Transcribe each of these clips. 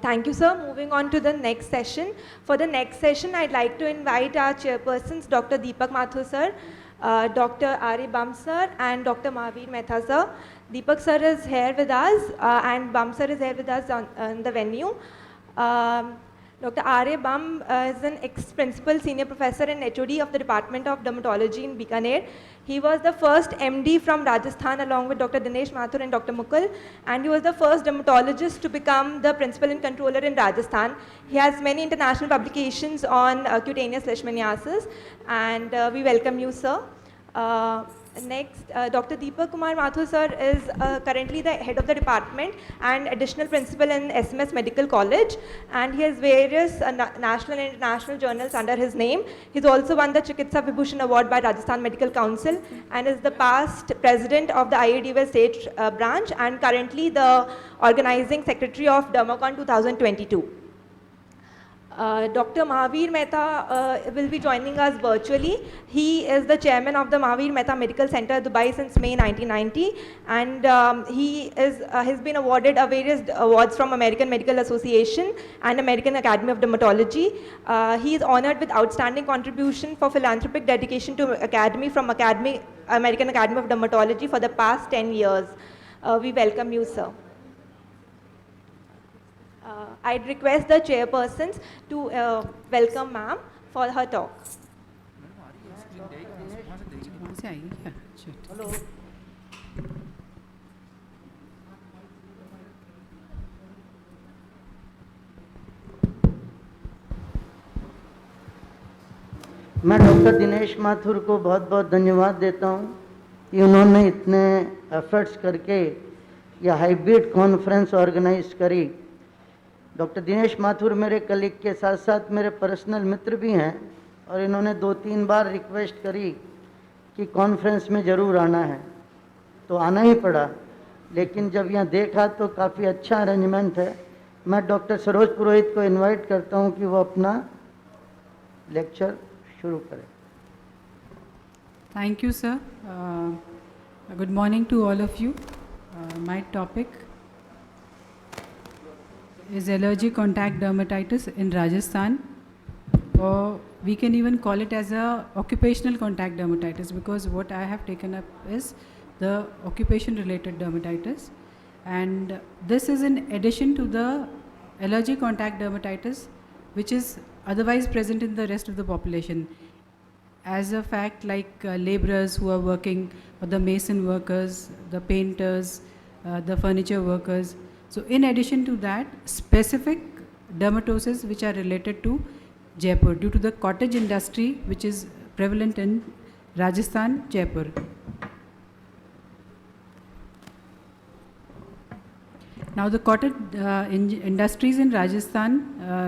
Thank you, sir. Moving on to the next session. For the next session, I'd like to invite our chairpersons, Dr. Deepak Mathur, sir, Dr. R.A. Bam, sir, and Dr. Mahavir Mehta, sir. Deepak, sir, is here with us, and Bam, sir, is here with us on the venue. Dr. R.A. Bam is an ex-principal senior professor and HOD of the Department of Dermatology in Bikaner. He was the first MD from Rajasthan along with Dr. Dinesh Mathur and Dr. Mukul, and he was the first dermatologist to become the principal and controller in Rajasthan. He has many international publications on cutaneous leishmaniasis, and we welcome you, sir. Next, Dr. Deepak Kumar Mathur, sir, is currently the head of the department and additional principal in SMS Medical College, and he has various national and international journals under his name. He's also won the Chikitsa Vibhushan Award by Rajasthan Medical Council and is the past president of the IADWS state branch and currently the organizing secretary of Dermacon 2022. Dr. Mahavir Mehta will be joining us virtually. He is the chairman of the Mahavir Mehta Medical Center, Dubai since May 1990, and he has been awarded various awards from American Medical Association and American Academy of Dermatology. He is honored with outstanding contribution for philanthropic dedication to Academy from American Academy of Dermatology for the past 10 years. We welcome you, sir. I'd request the chairpersons to welcome ma'am for her talk. Hello. मैं doctor Dinesh Mathur को बहुत बहुत धन्यवाद देता हूं कि उन्होंने इतने एफर्ट्स करके यह हाइब्रिड कॉन्फ्रेंस ऑर्गेनाइज करी। डॉक्टर दिनेश माथुर मेरे कलीग के साथ साथ मेरे पर्सनल मित्र भी हैं और इन्होंने 2-3 बार रिक्वेस्ट करी कि कॉन्फ्रेंस में ज़रूर आना है, तो आना ही पड़ा। लेकिन जब यहाँ देखा तो काफ़ी अच्छा अरेंजमेंट है। मैं डॉक्टर सरोज पुरोहित को इनवाइट करता हूँ कि वो अपना लेक्चर शुरू करें। Thank you, sir. Good morning to all of you. My topic is allergic contact dermatitis in Rajasthan, or we can even call it as a occupational contact dermatitis, because what I have taken up is the occupation related dermatitis, and this is in addition to the allergic contact dermatitis which is otherwise present in the rest of the population. As a fact, like laborers who are working, or the mason workers, the painters, the furniture workers. So in addition to that, specific dermatoses which are related to Jaipur due to the cottage industry which is prevalent in Rajasthan, Jaipur. Now the cottage industries in Rajasthan,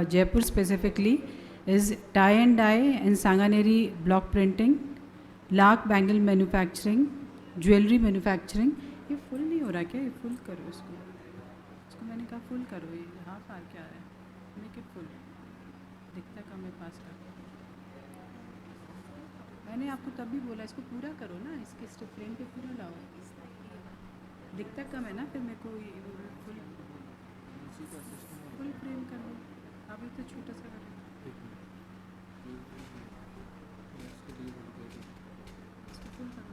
Jaipur specifically, is tie and dye and Sanganeri block printing, lark bangle manufacturing, jewelry manufacturing. ये full नहीं हो रहा क्या? ये full करो इसको मैंने कहा फुल करो, ये हाफ आर क्या है, मेक इट फुल, दिखता कम है पास का। मैंने आपको तब भी बोला इसको पूरा करो ना, इसके फ्रेम पे पूरा लाओ, दिखता कम है ना, फिर मेरे को फुल फ्रेम करो। अभी तो छोटा सा करो, इसको फुल करो।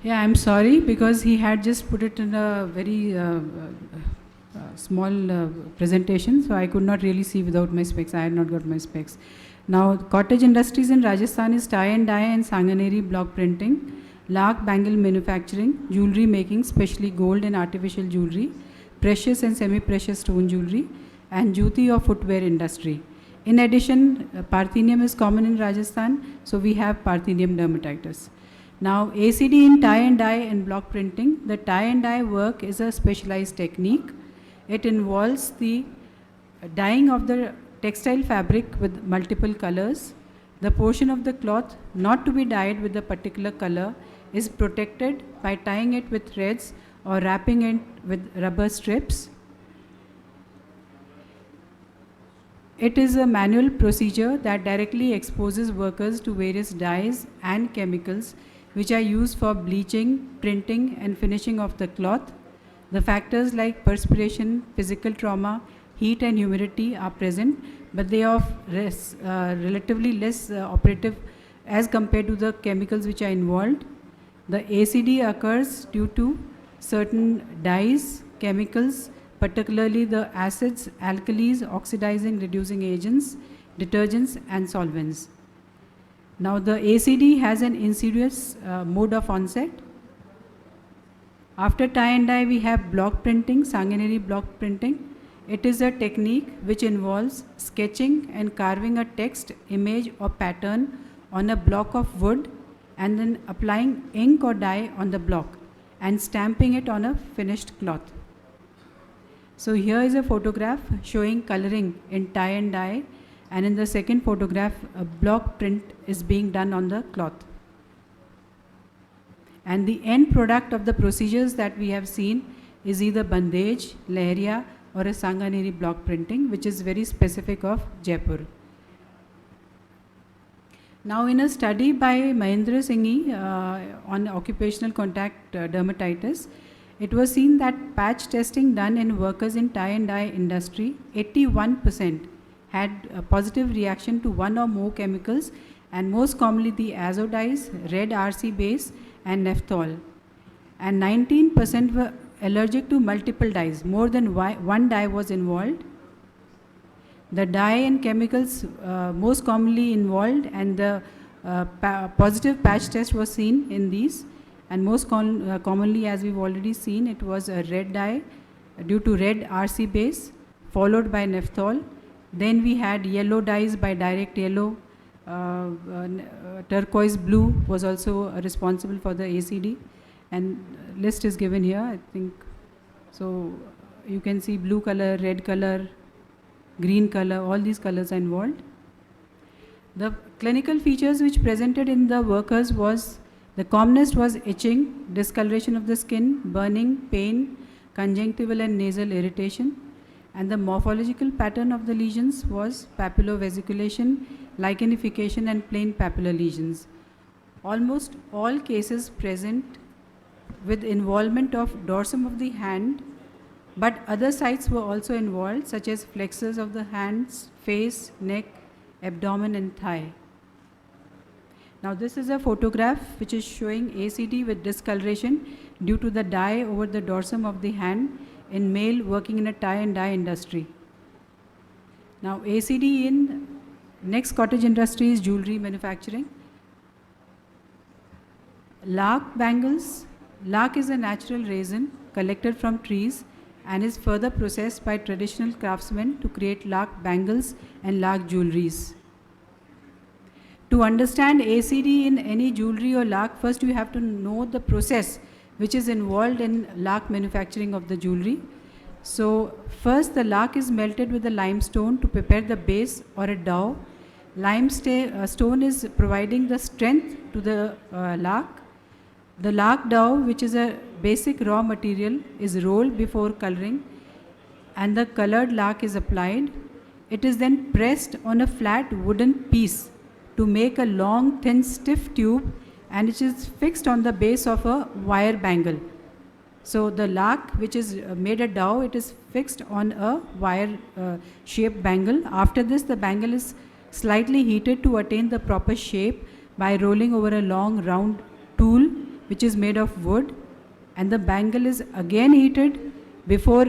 Yeah, I'm sorry because he had just put it in a very small presentation, so I could not really see without my specs. I had not got my specs. Now, cottage industries in Rajasthan is tie and dye and Sanganeri block printing, lark bangle manufacturing, jewelry making, especially gold and artificial jewelry, precious and semi-precious stone jewelry, and juti or footwear industry. In addition, Parthenium is common in Rajasthan, so we have Parthenium dermatitis. Now, ACD in tie and dye and block printing. The tie and dye work is a specialized technique. It involves the dyeing of the textile fabric with multiple colors, the portion of the cloth not to be dyed with a particular color is protected by tying it with threads or wrapping it with rubber strips. It is a manual procedure that directly exposes workers to various dyes and chemicals which are used for bleaching, printing and finishing of the cloth. The factors like perspiration, physical trauma, heat and humidity are present, but they are relatively less operative as compared to the chemicals which are involved. The ACD occurs due to certain dyes, chemicals, particularly the acids, alkalis, oxidizing, reducing agents, detergents and solvents. Now the ACD has an insidious mode of onset. After tie and dye we have block printing, sanguinary block printing. It is a technique which involves sketching and carving a text, image or pattern on a block of wood and then applying ink or dye on the block and stamping it on a finished cloth. So here is a photograph showing coloring in tie and dye, and in the second photograph a block print is being done on the cloth. And the end product of the procedures that we have seen is either bandage, leheria or a sanganeri block printing, which is very specific of Jaipur. Now in a study by Mahendra Singhi on occupational contact dermatitis, it was seen that patch testing done in workers in tie and dye industry, 81% had a positive reaction to one or more chemicals, and most commonly the azo dyes, red RC base and nephthol. And 19% were allergic to multiple dyes, more than one dye was involved. The dye and chemicals most commonly involved, and the positive patch test was seen in these. And most commonly, as we've already seen, it was a red dye due to red RC base, followed by nephthol. Then we had yellow dyes by direct yellow. Turquoise blue was also responsible for the ACD, and list is given here, I think. So you can see blue color, red color, green color, all these colors are involved. The clinical features which presented in the workers was, the commonest was itching, discoloration of the skin, burning, pain, conjunctival and nasal irritation, and the morphological pattern of the lesions was papillovesiculation, lichenification and plain papillar lesions. Almost all cases present with involvement of dorsum of the hand, but other sites were also involved, such as flexors of the hands, face, neck, abdomen and thigh. Now this is a photograph which is showing ACD with discoloration due to the dye over the dorsum of the hand in male working in a tie and dye industry. Now ACD in next cottage industry is jewelry manufacturing. Lark bangles. Lark is a natural resin collected from trees and is further processed by traditional craftsmen to create lark bangles and lark jewelries. To understand ACD in any jewelry or lark, first you have to know the process which is involved in lark manufacturing of the jewelry. So first the lark is melted with the limestone to prepare the base or a dough. Limestone is providing the strength to the lark. The lark dough, which is a basic raw material, is rolled before coloring, and the colored lark is applied. It is then pressed on a flat wooden piece to make a long, thin, stiff tube, and it is fixed on the base of a wire bangle. So the lark, which is made a dough, it is fixed on a wire shaped bangle. After this, the bangle is slightly heated to attain the proper shape by rolling over a long round tool which is made of wood, and the bangle is again heated before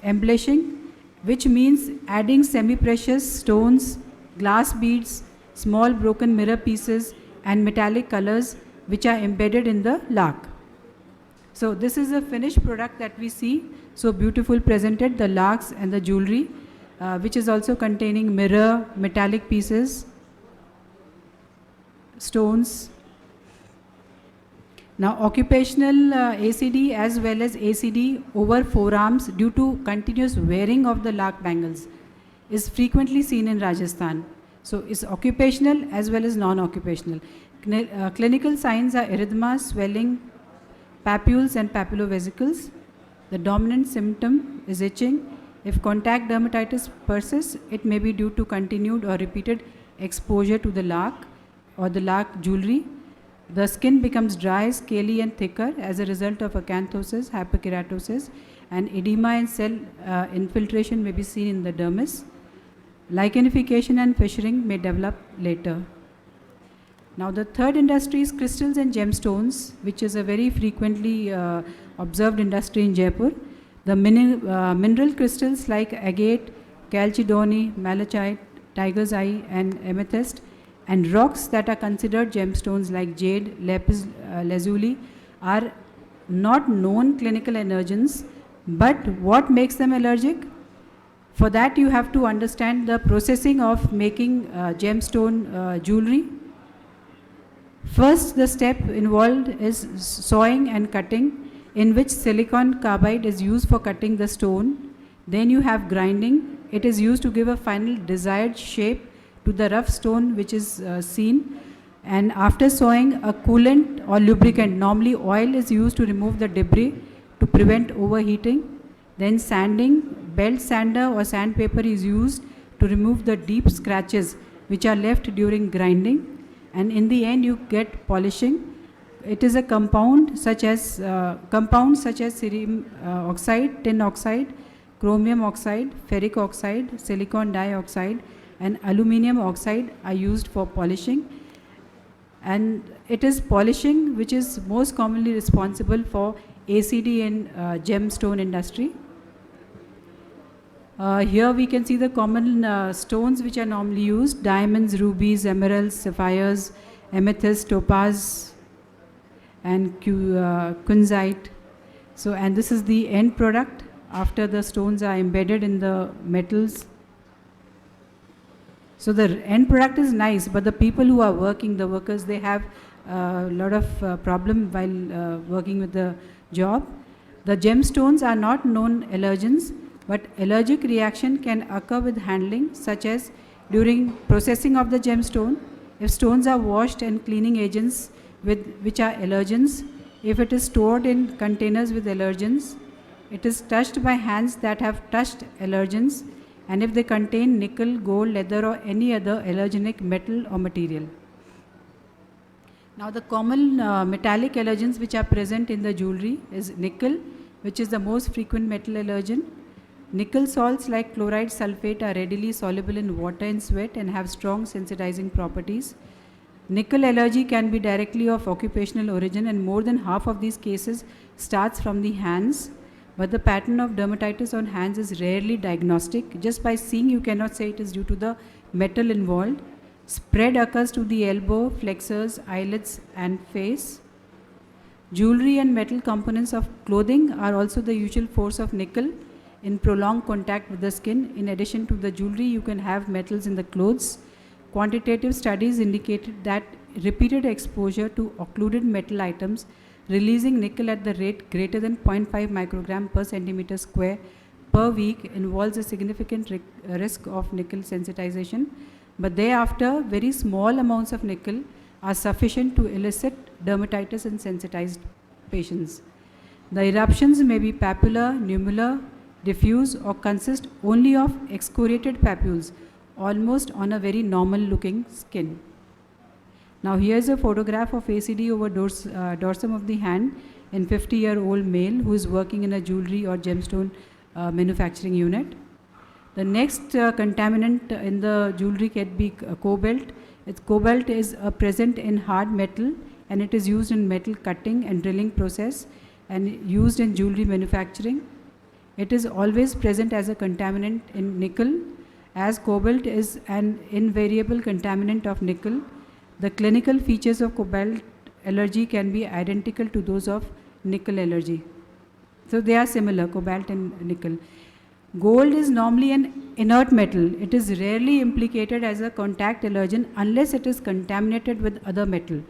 embellishing, which means adding semi-precious stones, glass beads, small broken mirror pieces and metallic colors which are embedded in the lark. So this is a finished product that we see, so beautiful presented, the larks and the jewelry, which is also containing mirror, metallic pieces, stones. Now occupational ACD as well as ACD over forearms due to continuous wearing of the lark bangles is frequently seen in Rajasthan. So it's occupational as well as non-occupational. Clinical signs are erythema, swelling, papules and papillovesicles. The dominant symptom is itching. If contact dermatitis persists, it may be due to continued or repeated exposure to the lac or the lac jewelry. The skin becomes dry, scaly and thicker as a result of acanthosis, hyperkeratosis, and edema and cell infiltration may be seen in the dermis. Lichenification and fissuring may develop later. Now the third industry is crystals and gemstones, which is a very frequently observed industry in Jaipur. The mineral crystals like agate, chalcedony, malachite, tiger's eye and amethyst, and rocks that are considered gemstones like jade, lapis lazuli are not known clinical allergens, but what makes them allergic? For that you have to understand the processing of making gemstone jewelry. First, the step involved is sawing and cutting, in which silicon carbide is used for cutting the stone. Then you have grinding. It is used to give a final desired shape to the rough stone which is seen. And after sawing, a coolant or lubricant, normally oil, is used to remove the debris to prevent overheating. Then sanding, belt sander or sandpaper is used to remove the deep scratches which are left during grinding. And in the end you get polishing. It is a compound such as cerium oxide, tin oxide, chromium oxide, ferric oxide, silicon dioxide and aluminium oxide are used for polishing. And it is polishing which is most commonly responsible for ACD in gemstone industry. Here we can see the common stones which are normally used: diamonds, rubies, emeralds, sapphires, amethyst, topaz and kunzite. So, and this is the end product after the stones are embedded in the metals. So the end product is nice, but the people who are working, the workers, they have a lot of problem while working with the job. The gemstones are not known allergens, but allergic reaction can occur with handling, such as during processing of the gemstone, if stones are washed and cleaning agents which are allergens, if it is stored in containers with allergens, it is touched by hands that have touched allergens, and if they contain nickel, gold, leather or any other allergenic metal or material. Now the common metallic allergens which are present in the jewelry is nickel, which is the most frequent metal allergen. Nickel salts like chloride sulfate are readily soluble in water and sweat and have strong sensitizing properties. Nickel allergy can be directly of occupational origin, and more than half of these cases starts from the hands. But the pattern of dermatitis on hands is rarely diagnostic. Just by seeing you cannot say it is due to the metal involved. Spread occurs to the elbow, flexors, eyelids and face. Jewelry and metal components of clothing are also the usual force of nickel in prolonged contact with the skin. In addition to the jewelry, you can have metals in the clothes. Quantitative studies indicated that repeated exposure to occluded metal items releasing nickel at the rate greater than 0.5 microgram per centimeter square per week involves a significant risk of nickel sensitization. But thereafter, very small amounts of nickel are sufficient to elicit dermatitis in sensitized patients. The eruptions may be papular, nummular, diffuse or consist only of excoriated papules, almost on a very normal looking skin. Now here is a photograph of ACD over dorsum of the hand in 50-year-old male who is working in a jewelry or gemstone manufacturing unit. The next contaminant in the jewelry can be cobalt. Cobalt is present in hard metal and it is used in metal cutting and drilling process and used in jewelry manufacturing. It is always present as a contaminant in nickel, as cobalt is an invariable contaminant of nickel. The clinical features of cobalt allergy can be identical to those of nickel allergy. So they are similar, cobalt and nickel. Gold is normally an inert metal. It is rarely implicated as a contact allergen unless it is contaminated with other metal.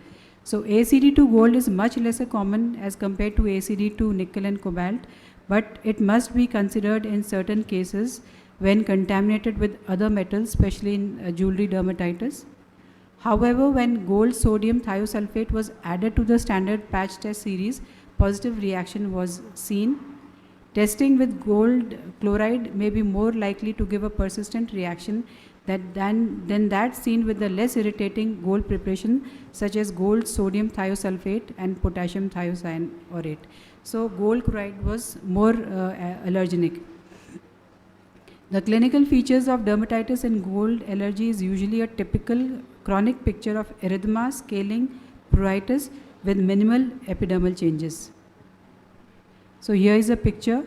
So ACD to gold is much lesser common as compared to ACD to nickel and cobalt, but it must be considered in certain cases when contaminated with other metals, especially in jewelry dermatitis. However, when gold sodium thiosulfate was added to the standard patch test series, positive reaction was seen. Testing with gold chloride may be more likely to give a persistent reaction than that seen with the less irritating gold preparation such as gold sodium thiosulfate and potassium thiocyanate. So gold chloride was more allergenic. The clinical features of dermatitis and gold allergy is usually a typical chronic picture of erythema, scaling, pruritus with minimal epidermal changes. So here is a picture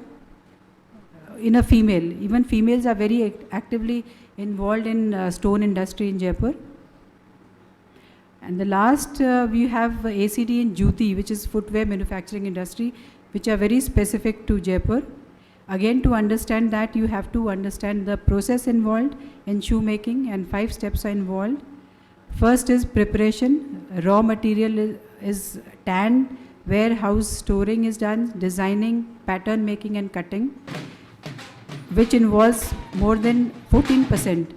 in a female. Even females are very actively involved in stone industry in Jaipur. And the last we have ACD in Juti, which is footwear manufacturing industry, which are very specific to Jaipur. Again, to understand that, you have to understand the process involved in shoemaking, and 5 steps are involved. First is preparation. Raw material is tanned, warehouse storing is done, designing, pattern making and cutting, which involves more than 14%.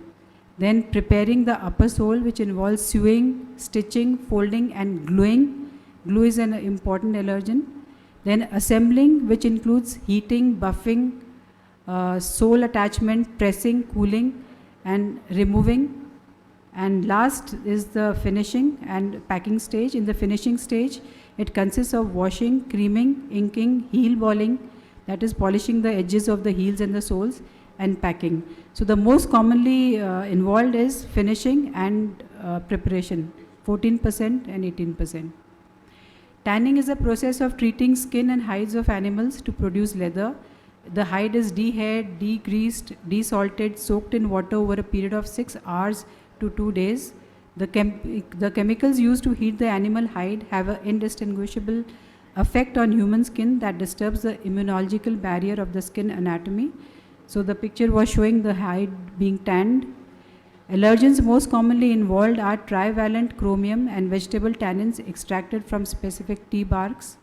Then preparing the upper sole, which involves sewing, stitching, folding and gluing. Glue is an important allergen. Then assembling, which includes heating, buffing, sole attachment, pressing, cooling and removing. And last is the finishing and packing stage. In the finishing stage, it consists of washing, creaming, inking, heel balling, that is polishing the edges of the heels and the soles, and packing. So the most commonly involved is finishing and preparation, 14% and 18%. Tanning is a process of treating skin and hides of animals to produce leather. The hide is de-haired, de-greased, desalted, soaked in water over a period of 6 hours to 2 days. The chemicals used to heat the animal hide have an indistinguishable effect on human skin that disturbs the immunological barrier of the skin anatomy. So the picture was showing the hide being tanned. Allergens most commonly involved are trivalent chromium and vegetable tannins extracted from specific tea barks.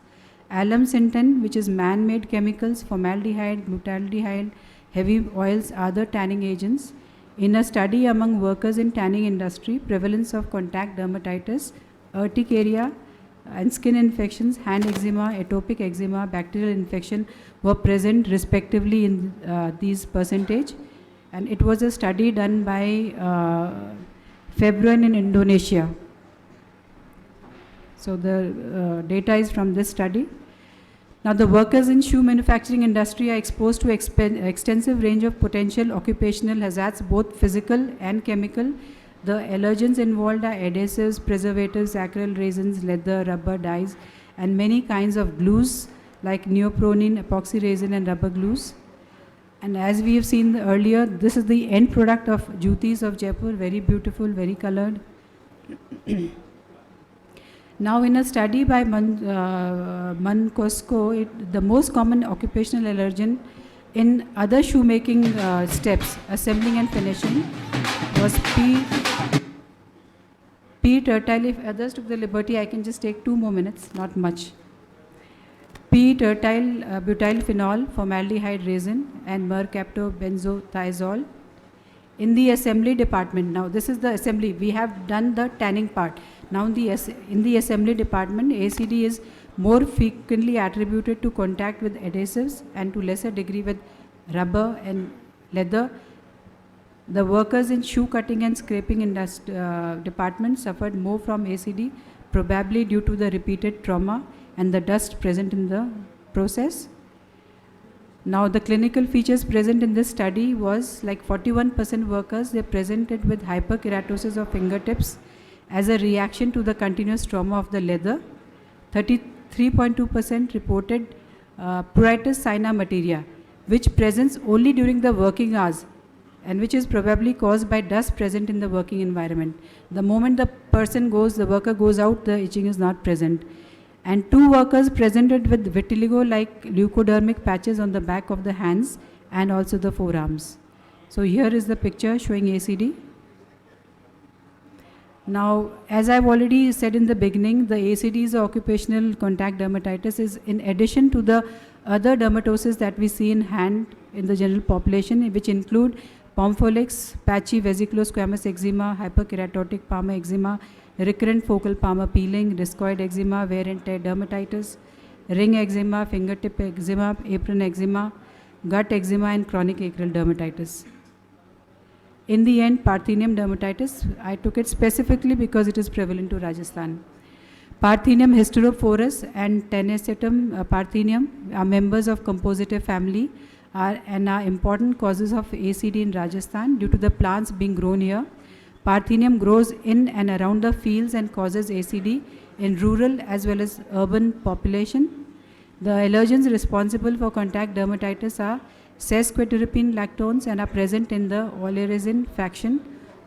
Alum synten, which is man-made chemicals, formaldehyde, glutaldehyde, heavy oils are the tanning agents. In a study among workers in tanning industry, prevalence of contact dermatitis, urticaria and skin infections, hand eczema, atopic eczema, bacterial infection were present respectively in these percentage. And it was a study done by February in Indonesia. So the data is from this study. Now the workers in shoe manufacturing industry are exposed to extensive range of potential occupational hazards, both physical and chemical. The allergens involved are adhesives, preservatives, acryl resins, leather, rubber, dyes, and many kinds of glues like neoprene, epoxy resin and rubber glues. And as we have seen earlier, this is the end product of Jutis of Jaipur, very beautiful, very colored. Now in a study by Mankosko, the most common occupational allergen in other shoemaking steps, assembling and finishing, was P. tertile. If others took the liberty, I can just take 2 more minutes, not much. P. tertile butyl phenol, formaldehyde resin, and mercaptobenzothiazole. In the assembly department, now this is the assembly, we have done the tanning part. Now in the assembly department, ACD is more frequently attributed to contact with adhesives and to lesser degree with rubber and leather. The workers in shoe cutting and scraping department suffered more from ACD, probably due to the repeated trauma and the dust present in the process. Now the clinical features present in this study was like 41% workers, they presented with hyperkeratosis of fingertips as a reaction to the continuous trauma of the leather. 33.2% reported pruritus sina materia, which presents only during the working hours and which is probably caused by dust present in the working environment. The moment the worker goes out, the itching is not present. And 2 workers presented with vitiligo-like leukodermic patches on the back of the hands and also the forearms. So here is the picture showing ACD. Now, as I've already said in the beginning, the ACDs, or occupational contact dermatitis, is in addition to the other dermatosis that we see in hand in the general population, which include Pomphylix, patchy vesiculosquamous eczema, hyperkeratotic palmar eczema, recurrent focal palmar peeling, discoid eczema, wear and tear dermatitis, ring eczema, fingertip eczema, apron eczema, gut eczema, and chronic acral dermatitis. In the end, Parthenium dermatitis, I took it specifically because it is prevalent to Rajasthan. Parthenium hysterophorus and Tenesitum parthenium are members of compositae family and are important causes of ACD in Rajasthan due to the plants being grown here. Parthenium grows in and around the fields and causes ACD in rural as well as urban population. The allergens responsible for contact dermatitis are sesquiterpene lactones and are present in the oleracin faction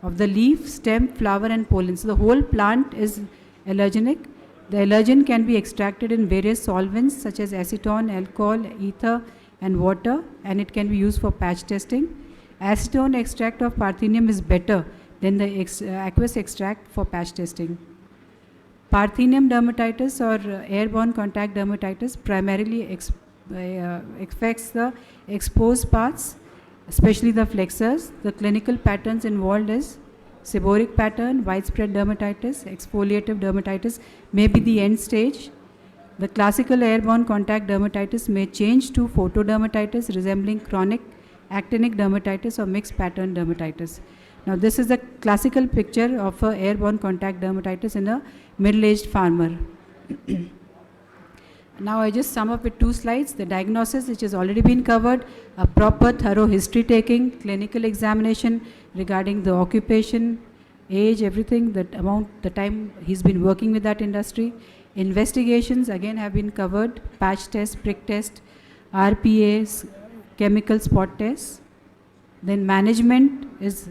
of the leaf, stem, flower and pollen. So the whole plant is allergenic. The allergen can be extracted in various solvents such as acetone, alcohol, ether and water, and it can be used for patch testing. Acetone extract of Parthenium is better than the aqueous extract for patch testing. Parthenium dermatitis or airborne contact dermatitis primarily affects the exposed parts, especially the flexors. The clinical patterns involved is seborrheic pattern, widespread dermatitis, exfoliative dermatitis may be the end stage. The classical airborne contact dermatitis may change to photodermatitis resembling chronic actinic dermatitis or mixed pattern dermatitis. Now this is the classical picture of a airborne contact dermatitis in a middle-aged farmer. Now I just sum up with 2 slides. The diagnosis, which has already been covered, a proper thorough history taking, clinical examination regarding the occupation, age, everything, the time he's been working with that industry. Investigations again have been covered, patch test, prick test, RPAs, chemical spot tests. Then management is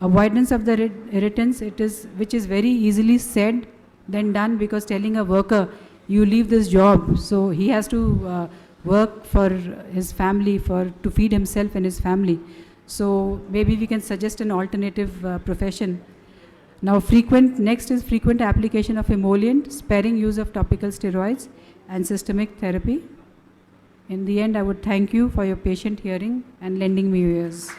avoidance of the irritants, which is very easily said than done, because telling a worker, you leave this job, so he has to work for his family, to feed himself and his family. So maybe we can suggest an alternative profession. Now next is frequent application of emollient, sparing use of topical steroids and systemic therapy. In the end, I would thank you for your patient hearing and lending me your ears.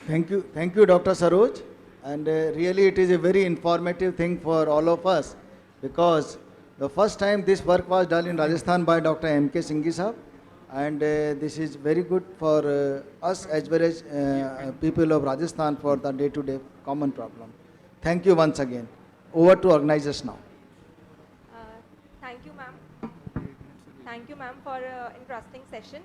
Thank you, Dr. Saroj. And really it is a very informative thing for all of us, because the first time this work was done in Rajasthan by Dr. M.K. Singhi Sahab, and this is very good for us as well as people of Rajasthan for the day-to-day common problem. Thank you once again. Over to organizers now. Thank you, ma'am. Thank you, ma'am, for an interesting session.